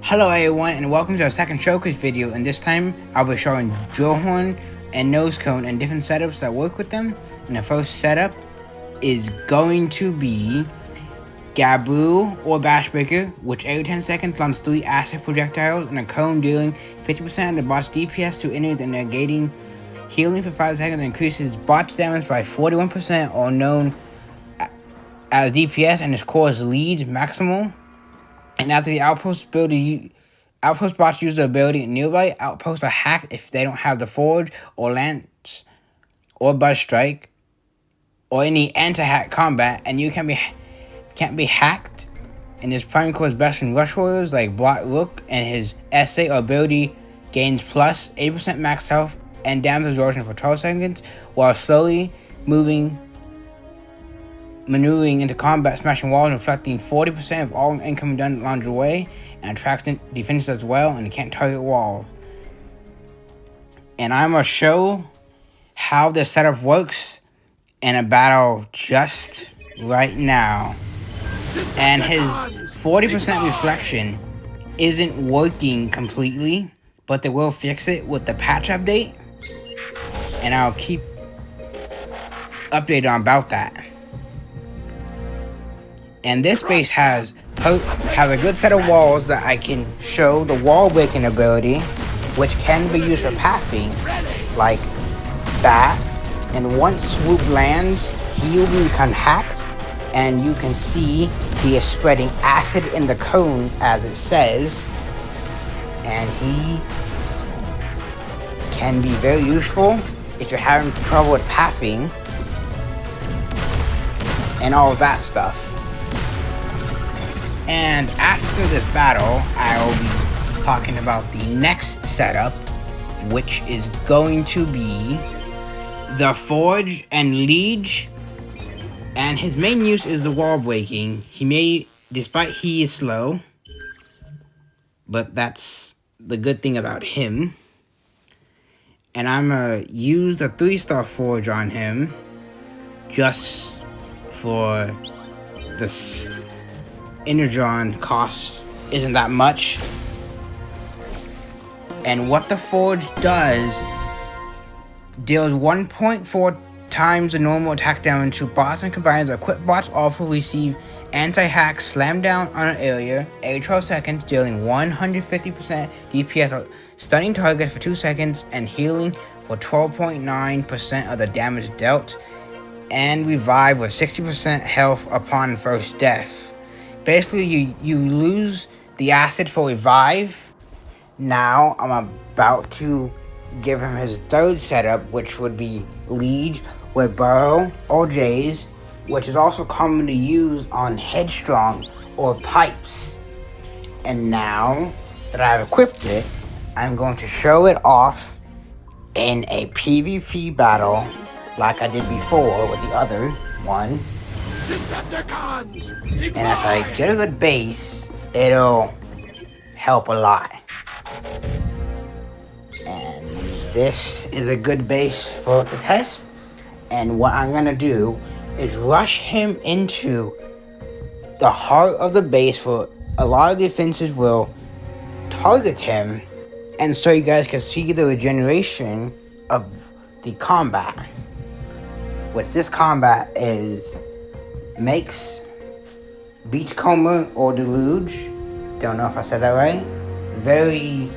Hello everyone and welcome to our second showcase video, and this time I'll be showing Drillhorn and Nosecone and different setups that work with them. And the first setup is going to be Gaboo or Bash Breaker, which every 10 seconds launches 3 acid projectiles and a cone, dealing 50% of the bot's DPS to enemies and negating healing for 5 seconds, increases bot's damage by 41% or known as DPS, and its core is leads maximal. And after the outpost bots use the ability, nearby outposts are hacked if they don't have the Forge or Lance or Buzz Strike or any anti-hack combat, and you can't be hacked. And his prime core is best in rush warriors like Block Rook, and his essay or ability gains plus 80% max health and damage absorption for 12 seconds while slowly maneuvering into combat, smashing walls, and reflecting 40% of all incoming dungeons away, and attracting defenses as well, and it can't target walls. And I'm gonna show how this setup works in a battle just right now. And his 40% reflection isn't working completely, but they will fix it with the patch update, and I'll keep updated on about that. And this base has a good set of walls that I can show the wall breaking ability, which can be used for pathing, like that. And once Swoop lands, he will become hacked, and you can see he is spreading acid in the cone as it says, and he can be very useful if you're having trouble with pathing and all of that stuff. And after this battle, I will be talking about the next setup, which is going to be the Forge and Liege. And his main use is the wall breaking. Despite he is slow, but that's the good thing about him. And I'm gonna use the 3-star Forge on him just for this. Energon cost isn't that much. And what the Forge does, deals 1.4 times the normal attack damage to bots and combines. Equipped bots also receive anti-hack slam down on an area every 12 seconds, dealing 150% DPS, stunning targets for 2 seconds, and healing for 12.9% of the damage dealt, and revive with 60% health upon first death. Basically, you lose the acid for revive. Now, I'm about to give him his third setup, which would be Liege with Burrow or Jays, which is also commonly used on Headstrong or Pipes. And now that I've equipped it, I'm going to show it off in a PvP battle like I did before with the other one. Decepticons! And if I get a good base, it'll help a lot. And this is a good base for the test. And what I'm gonna do is rush him into the heart of the base where a lot of defenses will target him, and so you guys can see the regeneration of the combat. Which this combat makes Beachcomber or Deluge, don't know if I said that right, very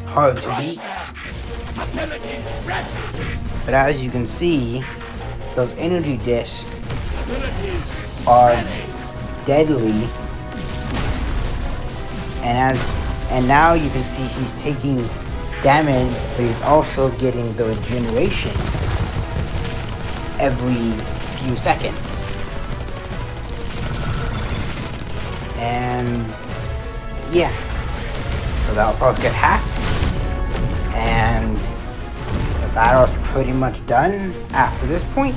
hard to beat. But as you can see, those energy discs are deadly, and now you can see he's taking damage, but he's also getting the regeneration every few seconds. And yeah, so the outposts get hacked, and the battle's pretty much done after this point.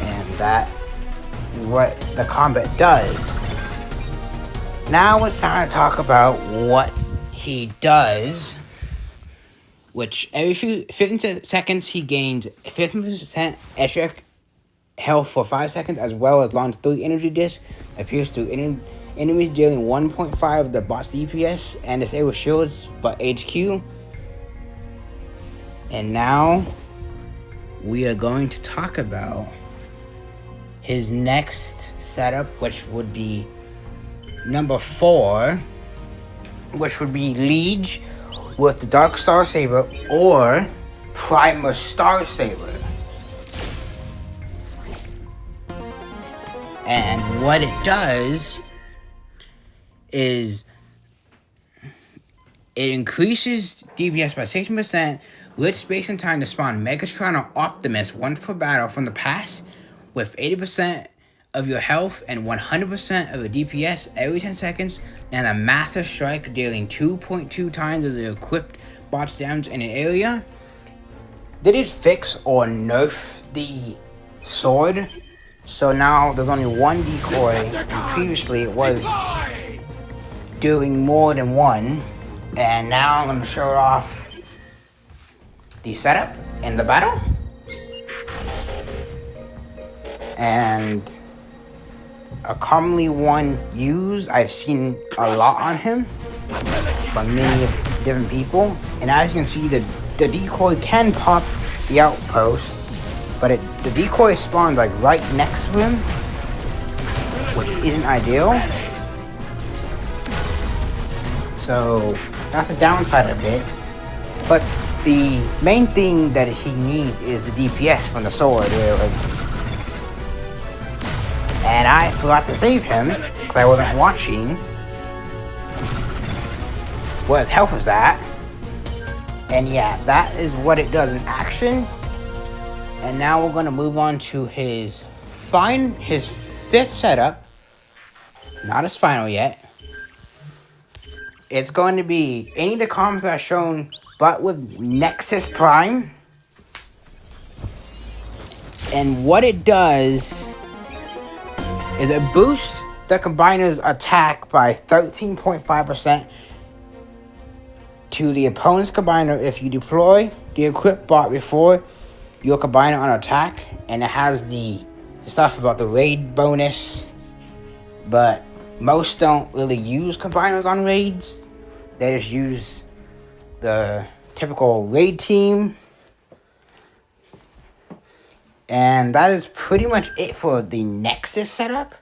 And that is what the combat does. Now it's time to talk about what he does, which every 15 seconds he gains 15% extra health for 5 seconds, as well as launch 3 energy discs, appears to Enemies dealing 1.5 of the bot's DPS and disable shields but HQ. And now we are going to talk about his next setup, which would be number 4, which would be Liege with the Dark Star Saber or Primer Star Saber. And what it does is it increases DPS by 16% with space and time to spawn Megatron or Optimus once per battle from the past with 80% of your health and 100% of your DPS every 10 seconds, and a Master Strike dealing 2.2 times of the equipped bot's damage in an area. Did it fix or nerf the sword? So now there's only one decoy, and previously it was doing more than one. And now I'm going to show off the setup in the battle. And a commonly one used, I've seen a lot on him from many different people. And as you can see, the decoy can pop the outpost, but the decoy spawns like right next to him, which isn't ideal. So that's the downside of it. But the main thing that he needs is the DPS from the sword, really. And I forgot to save him because I wasn't watching what his health was at. And yeah, that is what it does in action. And now we're going to move on to his 5th setup. Not his final yet. It's going to be any of the combos that are shown, but with Nexus Prime. And what it does is it boosts the combiner's attack by 13.5% to the opponent's combiner if you deploy the equipped bot before your combiner on attack. And it has the stuff about the raid bonus, but most don't really use combiners on raids. They just use the typical raid team. And that is pretty much it for the Nexus setup.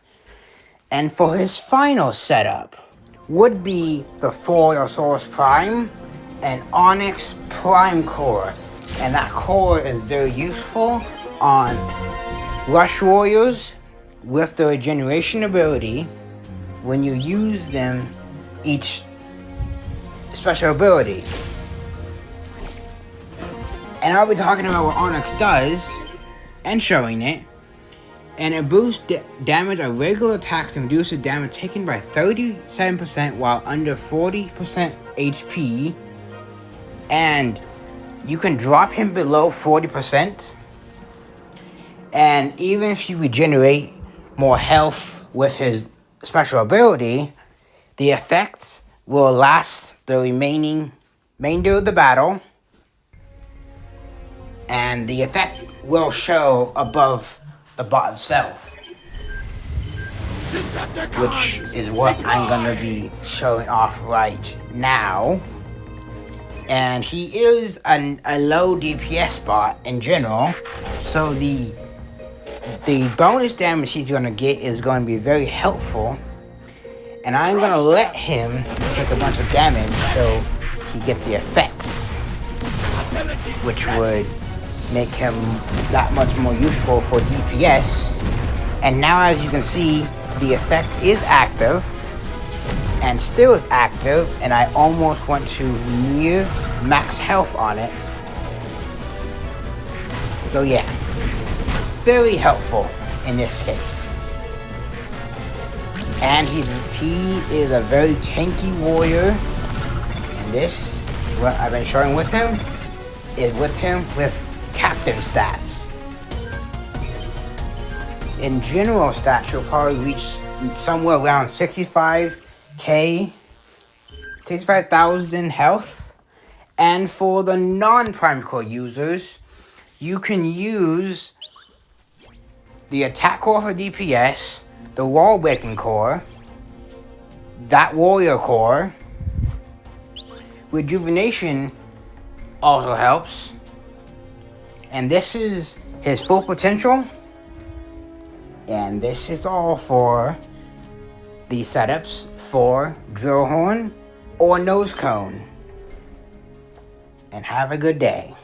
And for his final setup would be the Foil-Source Prime and Onyx Prime Core. And that core is very useful on Rush Warriors with the regeneration ability when you use them each special ability. And I'll be talking about what Onyx does and showing it. And it boosts damage of regular attacks and reduces damage taken by 37% while under 40% HP. And you can drop him below 40%. And even if you regenerate more health with his special ability, the effects will last the remainder of the battle. And the effect will show above the bot itself, which is what I'm going to be showing off right now. And he is a low DPS bot in general, so the bonus damage he's going to get is going to be very helpful. And I'm going to let him take a bunch of damage so he gets the effects, which would make him that much more useful for DPS. And now, as you can see, the effect is active and still is active, and I almost went to near max health on it. So yeah, it's very helpful in this case. And he is a very tanky warrior, and this, what I've been showing with him, is with him with captain stats. In general stats, you'll probably reach somewhere around 65,000 health. And for the non-Prime Core users, you can use the Attack Core for DPS, the Wall Breaking Core, that warrior core. Rejuvenation also helps. And this is his full potential. And this is all for the setups for Drillhorn or Nosecone. And have a good day.